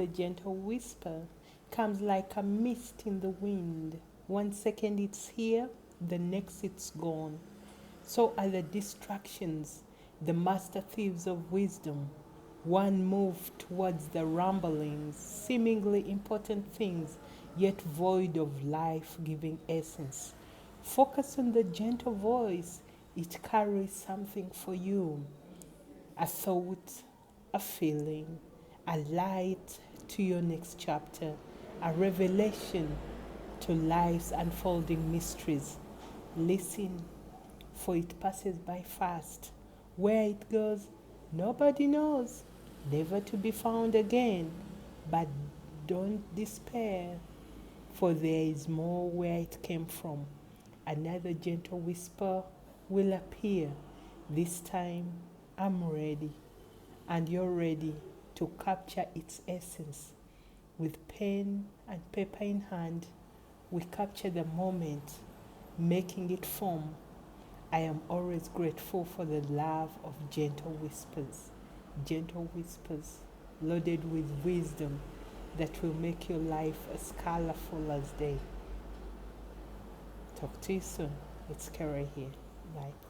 The gentle whisper comes like a mist in the wind. 1 second it's here, the next it's gone. So are the distractions, the master thieves of wisdom. One move towards the rumblings, seemingly important things, yet void of life giving essence. Focus on the gentle voice, it carries something for you, a thought, a feeling, a light to your next chapter, a revelation to life's unfolding mysteries. Listen, for it passes by fast. Where it goes, nobody knows, never to be found again. But don't despair, for there is more where it came from. Another gentle whisper will appear. This time, I'm ready, and you're ready to capture its essence. With pen and paper in hand, we capture the moment, making it form. I am always grateful for the love of gentle whispers loaded with wisdom that will make your life as colorful as day. Talk to you soon. It's Keroy here. Bye.